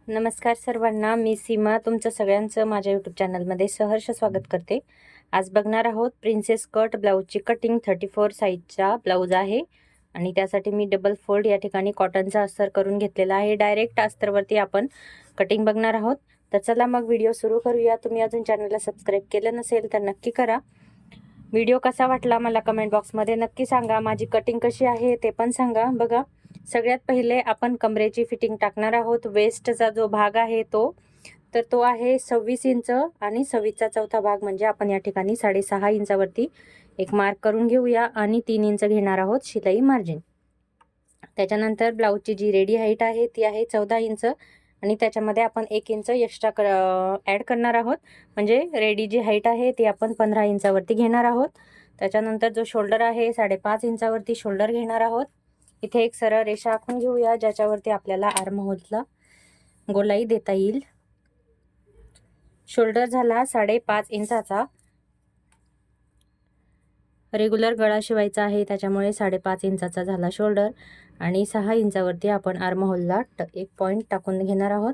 नमस्कार सर्वांना, मी सीमा तुमचं सगळ्यांचं माझ्या यूट्यूब चॅनलमध्ये सहर्ष स्वागत करते. आज बघणार आहोत प्रिन्सेस कट ब्लाऊजची कटिंग. 34 साईजचा ब्लाऊज आहे आणि त्यासाठी मी डबल फोल्ड या ठिकाणी कॉटनचा अस्तर करून घेतलेला आहे. डायरेक्ट अस्तरवरती आपण कटिंग बघणार आहोत. तर चला मग व्हिडिओ सुरू करूया. तुम्ही अजून चॅनलला सबस्क्राईब केलं नसेल तर नक्की करा. व्हिडिओ कसा वाटला मला कमेंट बॉक्समध्ये नक्की सांगा. माझी कटिंग कशी आहे ते पण सांगा. बघा, सगळ्यात पहिले आपण कमरेची फिटिंग टाकणार आहोत. वेस्टचा जो भाग आहे तो आहे 26 इंच आणि 26चा चौथा भाग म्हणजे आपण या ठिकाणी 6.5 इंचावरती एक मार्क करून घेऊया आणि 3 इंच घेणार आहोत शिलाई मार्जिन. त्याच्यानंतर ब्लाऊजची जी रेडी हाईट आहे ती आहे 14 इंच आणि त्याच्यामध्ये आपण 1 इंच एक्स्ट्रा ॲड करणार आहोत. म्हणजे रेडी जी हाईट आहे ती आपण 15 इंचावरती घेणार आहोत. त्याच्यानंतर जो शोल्डर आहे 5.5 इंचावरती शोल्डर घेणार आहोत. इथे एक सरळ रेषा आखून घेऊया ज्याच्यावरती आपल्याला आर्महोलला गोलाई देता येईल. शोल्डर झाला 5.5 इंचाचा. रेग्युलर गळा शिवायचा आहे त्याच्यामुळे 5.5 इंचाचा झाला शोल्डर आणि 6 इंचावरती आपण आर्महोलला एक पॉईंट टाकून घेणार आहोत.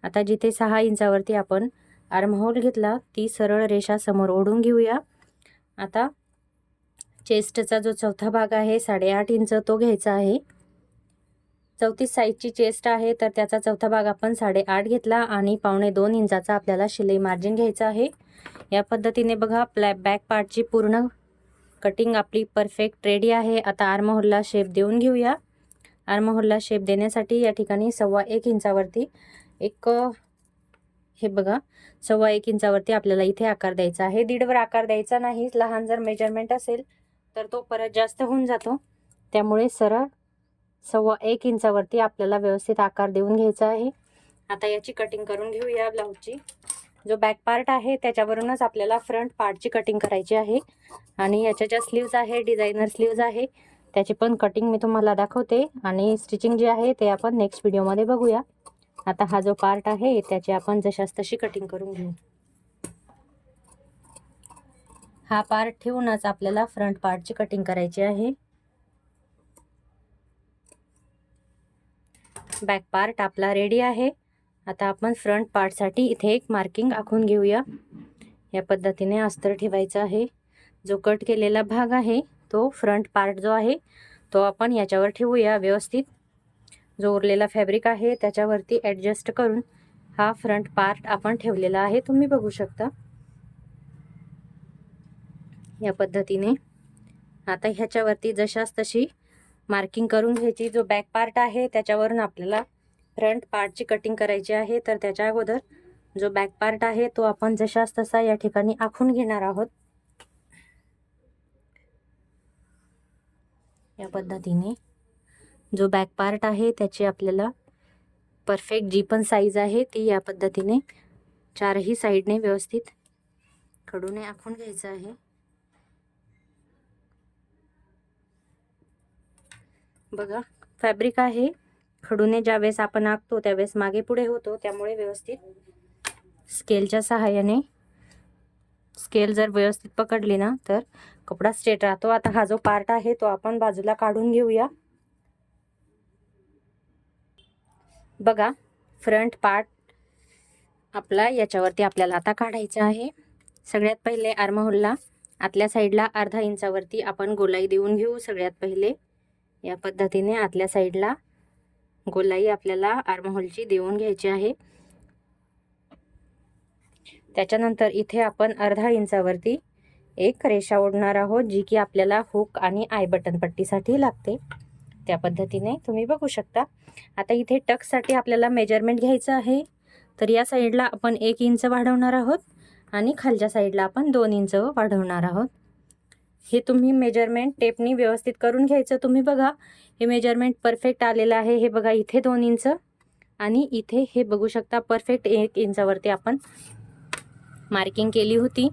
आता जिथे 6 इंचावरती आपण आर्महोल घेतला ती सरळ रेषा समोर ओढून घेऊया. आता चेस्टचा जो चौथा भाग आहे 8.5 इंच तो घ्यायचा आहे. 34 साईजची चेस्ट आहे तर त्याचा चौथा भाग आपण 8.5 घेतला आणि 2.25 इंचाचा आपल्याला शिलाई मार्जिन घ्यायचा आहे. या पद्धतीने बघा बॅक पार्टची पूर्ण कटिंग आपली परफेक्ट रेडी आहे. आता आर्महोलला शेप देऊन घेऊया. आर्महोलला शेप देण्यासाठी या ठिकाणी 1.25 इंचावरती हे बघा 1.25 इंचावरती आपल्याला इथे आकार द्यायचा आहे. दीडवर आकार द्यायचा नाही. लहान जर मेजरमेंट असेल तर तो परत जास्त होऊन जातो. त्यामुळे सरळ 1.25 इंचावरती आपल्याला व्यवस्थित आकार देऊन घ्यायचा आहे. आता याची कटिंग करून घेऊया. ब्लाऊजची जो बॅक पार्ट आहे त्याच्यावरूनच आपल्याला फ्रंट पार्टची कटिंग करायची आहे आणि याच्या ज्या स्लीव्ज आहे डिझायनर स्लीव्ज आहे त्याची पण कटिंग मी तुम्हाला दाखवते आणि स्टिचिंग जी आहे ते आपण नेक्स्ट व्हिडिओमध्ये बघूया. आता हा जो पार्ट आहे त्याची आपण जशास तशी कटिंग करून घेऊ. हा पार्ट ठेवूनच आपल्याला फ्रंट पार्टची कटिंग करायची आहे. बॅक पार्ट आपला रेडी आहे. आता आपण फ्रंट पार्टसाठी इथे एक मार्किंग आखून घेऊया. या पद्धतीने अस्तर ठेवायचं आहे. जो कट केलेला भाग आहे तो फ्रंट पार्ट जो आहे तो आपण याच्यावर ठेवूया व्यवस्थित. जो उरलेला फॅब्रिक आहे त्याच्यावरती ॲडजस्ट करून हा फ्रंट पार्ट आपण ठेवलेला आहे. तुम्ही बघू शकता या पद्धतीने. आता ह्याच्यावरती जशास तशी मार्किंग करून घ्यायची. जो बॅक पार्ट आहे त्याच्यावरून आपल्याला फ्रंट पार्टची कटिंग करायची आहे. तर त्याच्या अगोदर जो बॅक पार्ट आहे तो आपण जशास तसा या ठिकाणी आखून घेणार आहोत. या पद्धतीने जो बॅक पार्ट आहे त्याची आपल्याला परफेक्ट जी पण साईज आहे ती या पद्धतीने चारही साईडने व्यवस्थित खडूने आखून घ्यायचं आहे. बघा फॅब्रिक आहे खडूने ज्यावेळेस आपण आखतो त्यावेळेस मागे पुढे होतो. त्यामुळे व्यवस्थित स्केलच्या सहाय्याने स्केल जर व्यवस्थित पकडली ना तर कपडा स्ट्रेट राहतो. आता हा जो पार्ट आहे तो आपण बाजूला काढून घेऊया. बघा फ्रंट पार्ट आपला याच्यावरती आपल्याला आता काढायचा आहे. सगळ्यात पहिले आर्महोलला आतल्या साईडला 1/2 इंचावरती आपण गोलाई देऊन घेऊ. सगळ्यात पहिले या पद्धतीने आतल्या साईडला गोलाई आपल्याला आर्महोलची देऊन घ्यायची आहे. त्याच्यानंतर इथे आपण 1/2 इंचावरती एक रेषा ओढणार आहोत जी की आपल्याला हुक आणि आय बटन पट्टीसाठी लागते. त्या पद्धतीने तुम्ही बघू शकता. आता इथे टक्ससाठी आपल्याला मेजरमेंट घ्यायचं आहे. तर या साईडला आपण 1 इंच वाढवणार आहोत आणि खालच्या साईडला आपण 2 इंच वाढवणार आहोत. हे तुम्ही मेजरमेंट टेपनी व्यवस्थित करून घ्यायचं. तुम्ही बघा हे मेजरमेंट परफेक्ट आलेलं आहे. हे बघा इथे 2 इंच आणि इथे हे बघू शकता परफेक्ट 1 इंचावरती आपण मार्किंग केली होती.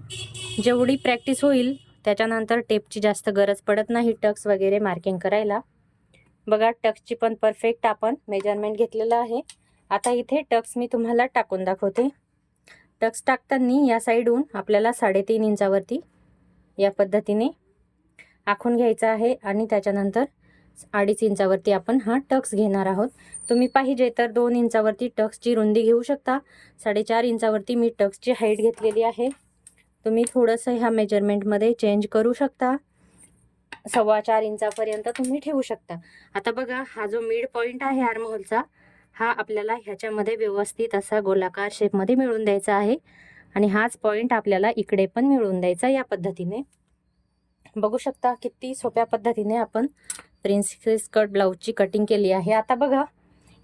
जेवढी प्रॅक्टिस होईल त्याच्यानंतर टेपची जास्त गरज पडत नाही टक्स वगैरे मार्किंग करायला. बघा टक्सची पण परफेक्ट आपण मेजरमेंट घेतलेलं आहे. आता इथे टक्स मी तुम्हाला टाकून दाखवते. टक्स टाकताना या साईडहून आपल्याला 3.5 इंचावरती या पद्धतीने आखून घ्यायचं आहे आणि त्याच्यानंतर 2.5 इंचावरती आपण हा टक्स घेणार आहोत. तुम्ही पाहिजे तर 2 इंचावरती टक्सची रुंदी घेऊ शकता. 4.5 इंचावरती मी टक्सची हाईट घेतलेली आहे. तुम्ही थोडंसं ह्या मेजरमेंटमध्ये चेंज करू शकता. 4.25 इंचापर्यंत तुम्ही ठेवू शकता. आता बघा, हा जो मिड पॉईंट आहे आर्महोलचा, हा आपल्याला ह्याच्यामध्ये व्यवस्थित असा गोलाकार शेपमध्ये मिळून द्यायचा आहे. आणि हाच पॉईंट आपल्याला इकडे पण मिळून द्यायचा. या पद्धतीने बघू शकता किती सोप्या पद्धतीने आपण प्रिन्सेस कट ब्लाऊजची कटिंग केली आहे. आता बघा,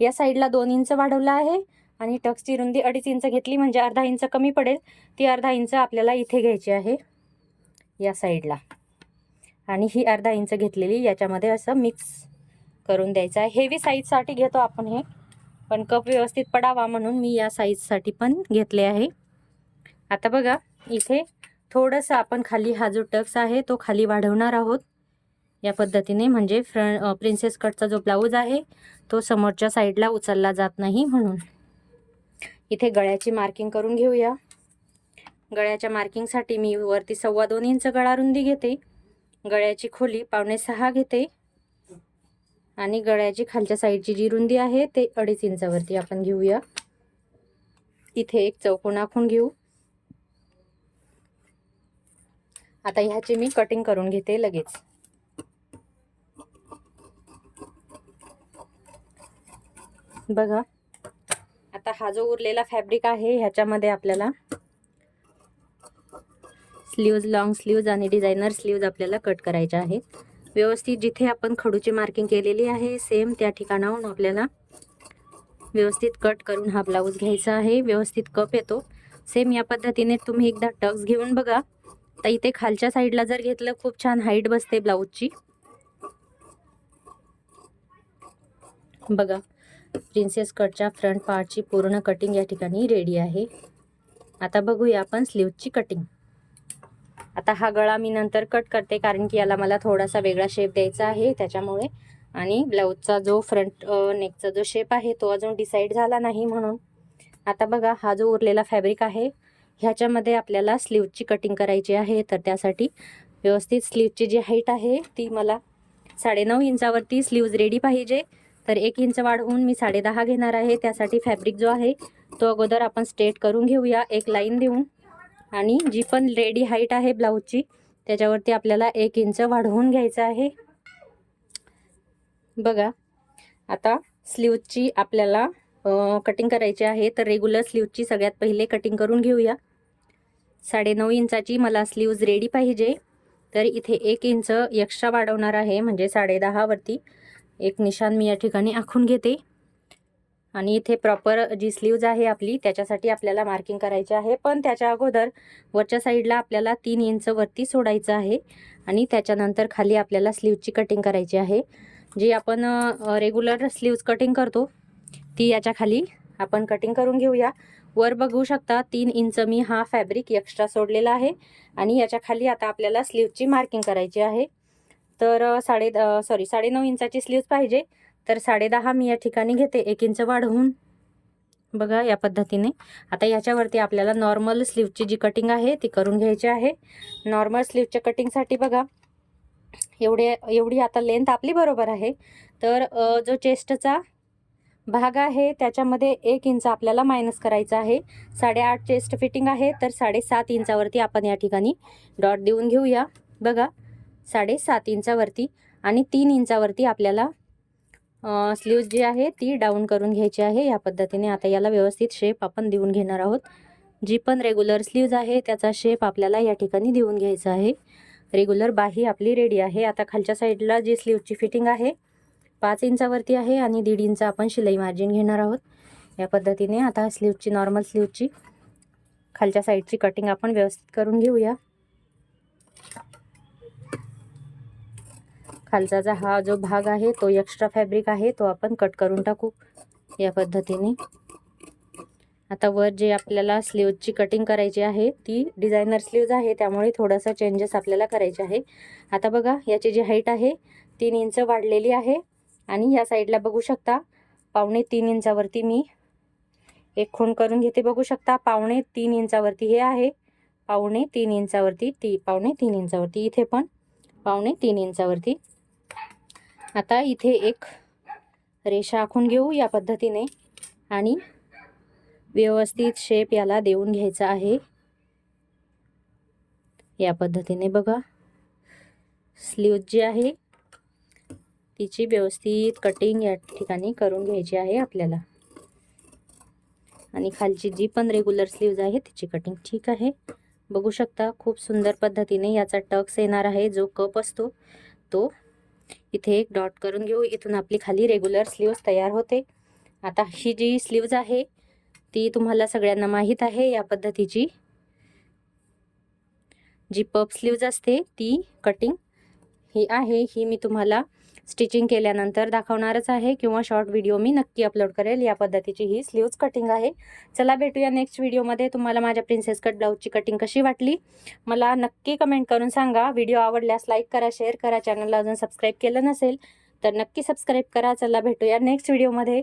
या साईडला 2 इंच वाढवलं आहे आणि टक्सची रुंदी 2.5 इंच घेतली, म्हणजे अर्धा इंच कमी पडेल. ती अर्धा इंच आपल्याला इथे घ्यायची आहे या साईडला, आणि ही अर्धा इंच घेतलेली याच्यामध्ये असं मिक्स करून द्यायचं आहे. हेवी साईजसाठी घेतो आपण हे, पण कप व्यवस्थित पडावा म्हणून मी या साईजसाठी पण घेतले आहे. आता बघा, इथे थोडंसं आपण खाली हा जो टक्स आहे तो खाली वाढवणार आहोत या पद्धतीने, म्हणजे प्रिन्सेस कटचा जो ब्लाऊज आहे तो समोरच्या साईडला उचलला जात नाही म्हणून. इथे गळ्याची मार्किंग करून घेऊया. गळ्याच्या मार्किंगसाठी मी वरती 2.25 इंच गळा रुंदी घेते. गळ्याची खोली 5.5 घेते आणि गळ्याची खालच्या साईडची जी रुंदी आहे ते 2.5 इंचावरती आपण घेऊया. इथे एक चौकोन आखून घेऊ. आता ह्याची मी कटिंग करून घेते लगेच. बघा, आता हा जो उरलेला फॅब्रिक आहे ह्याच्यामध्ये आपल्याला स्लीव्ज, लॉंग स्लीव्ज आणि डिझायनर स्लीव्ज आपल्याला कट करायचे आहेत. व्यवस्थित जिथे आपण खडूची मार्किंग केलेली आहे सेम त्या ठिकाणाहून आपल्याला व्यवस्थित कट करून हा ब्लाऊज घ्यायचा आहे. व्यवस्थित कप येतो. सेम या पद्धतीने तुम्ही एकदा टक्स घेऊन बघा. तर इथे खालच्या साईडला जर घेतलं, खूप छान हाईट बसते ब्लाऊजची. बघा, प्रिन्सेस कटच्या फ्रंट पार्टची पूर्ण कटिंग या ठिकाणी रेडी आहे. आता बघूया आपण स्लीव्जची कटिंग. आता हा गळा मी नंतर कट करते, कारण की याला मला थोडासा वेगळा शेप द्यायचा आहे त्याच्यामुळे, आणि ब्लाऊजचा जो फ्रंट नेकचा जो शेप आहे तो अजून डिसाईड झाला नाही म्हणून. आता बघा, हा जो उरलेला फॅब्रिक आहे ह्याच्यामध्ये आपल्याला स्लीव्जची कटिंग करायची आहे. तर त्यासाठी व्यवस्थित स्लीव्जची जी हाईट आहे ती मला 9.5 इंचावरती स्लीव्ज रेडी पाहिजे. तर 1 इंच वाढवून मी 10.5 घेणार आहे. त्यासाठी फॅब्रिक जो आहे तो अगोदर आपण स्ट्रेट करून घेऊया एक लाईन देऊन, आणि जी पण रेडी हाईट आहे ब्लाऊजची त्याच्यावरती आपल्याला 1 इंच वाढवून घ्यायचं आहे. बघा, आता स्लीव्जची आपल्याला कटिंग करायची आहे. तर रेग्युलर स्लीव्जची सगळ्यात पहिले कटिंग करून घेऊया. 9.5 इंचाची मला स्लीव्ज रेडी पाहिजे. तर इथे 1 इंच एक्स्ट्रा वाढवणार आहे, म्हणजे 10.5 वरती एक निशाण मी या ठिकाणी आखून घेते. आणि इथे प्रॉपर जी स्लीव्ज आहे आपली त्याच्यासाठी आपल्याला मार्किंग करायची आहे. पण त्याच्या अगोदर वरच्या साईडला आपल्याला 3 इंच वरती सोडायचं आहे, आणि त्याच्यानंतर खाली आपल्याला स्लीव्जची कटिंग करायची आहे. जी आपण रेग्युलर स्लीव्ज कटिंग करतो ती याच्या खाली आपण कटिंग करून घेऊया. वर बघू शकता 3 इंच मी हा फॅब्रिक एक्स्ट्रा सोडलेला आहे, आणि याच्या खाली आता आपल्याला स्लीव्जची मार्किंग करायची आहे. तर 9.5 इंचाची स्लीव्ज पाहिजे. तर 10.5 मी या ठिकाणी घेते, 1 इंच वाढवून. बघा, या पद्धतीने. आता याच्यावरती आपल्याला नॉर्मल स्लीव्जची जी कटिंग आहे ती करून घ्यायची आहे. नॉर्मल स्लीव्जच्या कटिंगसाठी बघा, एवढी आता लेंथ आपली बरोबर आहे. तर जो चेस्टचा भाग आहे त्याच्यामध्ये 1 इंच आपल्याला मायनस करायचा आहे. 8.5 चेस्ट फिटिंग आहे, तर 7.5 इंचावरती आपण या ठिकाणी डॉट देऊन घेऊया. बघा, 7.5 इंचावरती, आणि 3 इंचावरती आपल्याला स्लीव्ज जी आहे ती डाऊन करून घ्यायची आहे या पद्धतीने. आता याला व्यवस्थित शेप आपण देऊन घेणार आहोत. जी पण रेग्युलर स्लीव्ज आहे त्याचा शेप आपल्याला या ठिकाणी देऊन घ्यायचा आहे. रेग्युलर बाही आपली रेडी आहे. आता खालच्या साईडला जी स्लीव्जची फिटिंग आहे 5 इंचावरती आहे, आणि 1.5 इंच आपण शिलाई मार्जिन घेणार आहोत या पद्धतीने. आता स्लीव्जची, नॉर्मल स्लीव्जची खालच्या साईडची कटिंग आपण व्यवस्थित करून घेऊया. खालचा हा जो भाग आहे तो एक्स्ट्रा फॅब्रिक आहे तो आपण कट करून टाकू या पद्धतीने. आता वर जे आपल्याला स्लीव्जची कटिंग करायची आहे ती डिझायनर स्लीव्ज आहे, त्यामुळे थोडासा चेंजेस आपल्याला करायचे आहे. आता बघा, याची जी हाईट आहे 3 इंच वाढलेली आहे, आणि या साईडला बघू शकता 3.25 इंचावरती मी एक खूण करून घेते. बघू शकता 3.25 इंचावरती हे आहे, 3.25 इंचावरती 3.25 इंचावरती, इथे पण 3.25 इंचावरती. आता इथे एक रेषा आखून घेऊ या पद्धतीने आणि व्यवस्थित शेप याला देऊन घ्यायचा आहे। या पद्धतीने बघा, स्लीव जी आहे तिची व्यवस्थित कटिंग या ठिकाणी करून घ्यायची आहे आपल्याला। आणि खालची जी पण रेग्युलर स्लीव्ज आहे तिची कटिंग ठीक आहे। बघू शकता खूप सुंदर पद्धतीने याचा टक्स येणार आहे, जो कप असतो तो। इथे एक डॉट करून घेऊ, इथून आपली खाली रेग्युलर स्लीव्ज तयार होते। आता ही जी स्लीव्ज आहे ती तुम्हाला सगळ्यांना माहीत आहे, या पद्धतीची जी पफ स्लीव्ज असते ती कटिंग ही आहे, ही मी तुम्हाला स्टिचिंग केल्यानंतर दाखवणारच आहे किंवा शॉर्ट व्हिडिओ मी नक्की अपलोड करेल। या पद्धतीची ही स्लीव्ज कटिंग आहे। चला भेटूया नेक्स्ट व्हिडिओमध्ये। तुम्हाला माझ्या प्रिन्सेस कट ब्लाउजची कटिंग कशी वाटली मला नक्की कमेंट करून सांगा। व्हिडिओ आवडल्यास लाईक करा, शेअर करा, चॅनलला अजून सबस्क्राईब केलं नसेल तर नक्की सबस्क्राईब करा। चला भेटूया नेक्स्ट व्हिडिओमध्ये।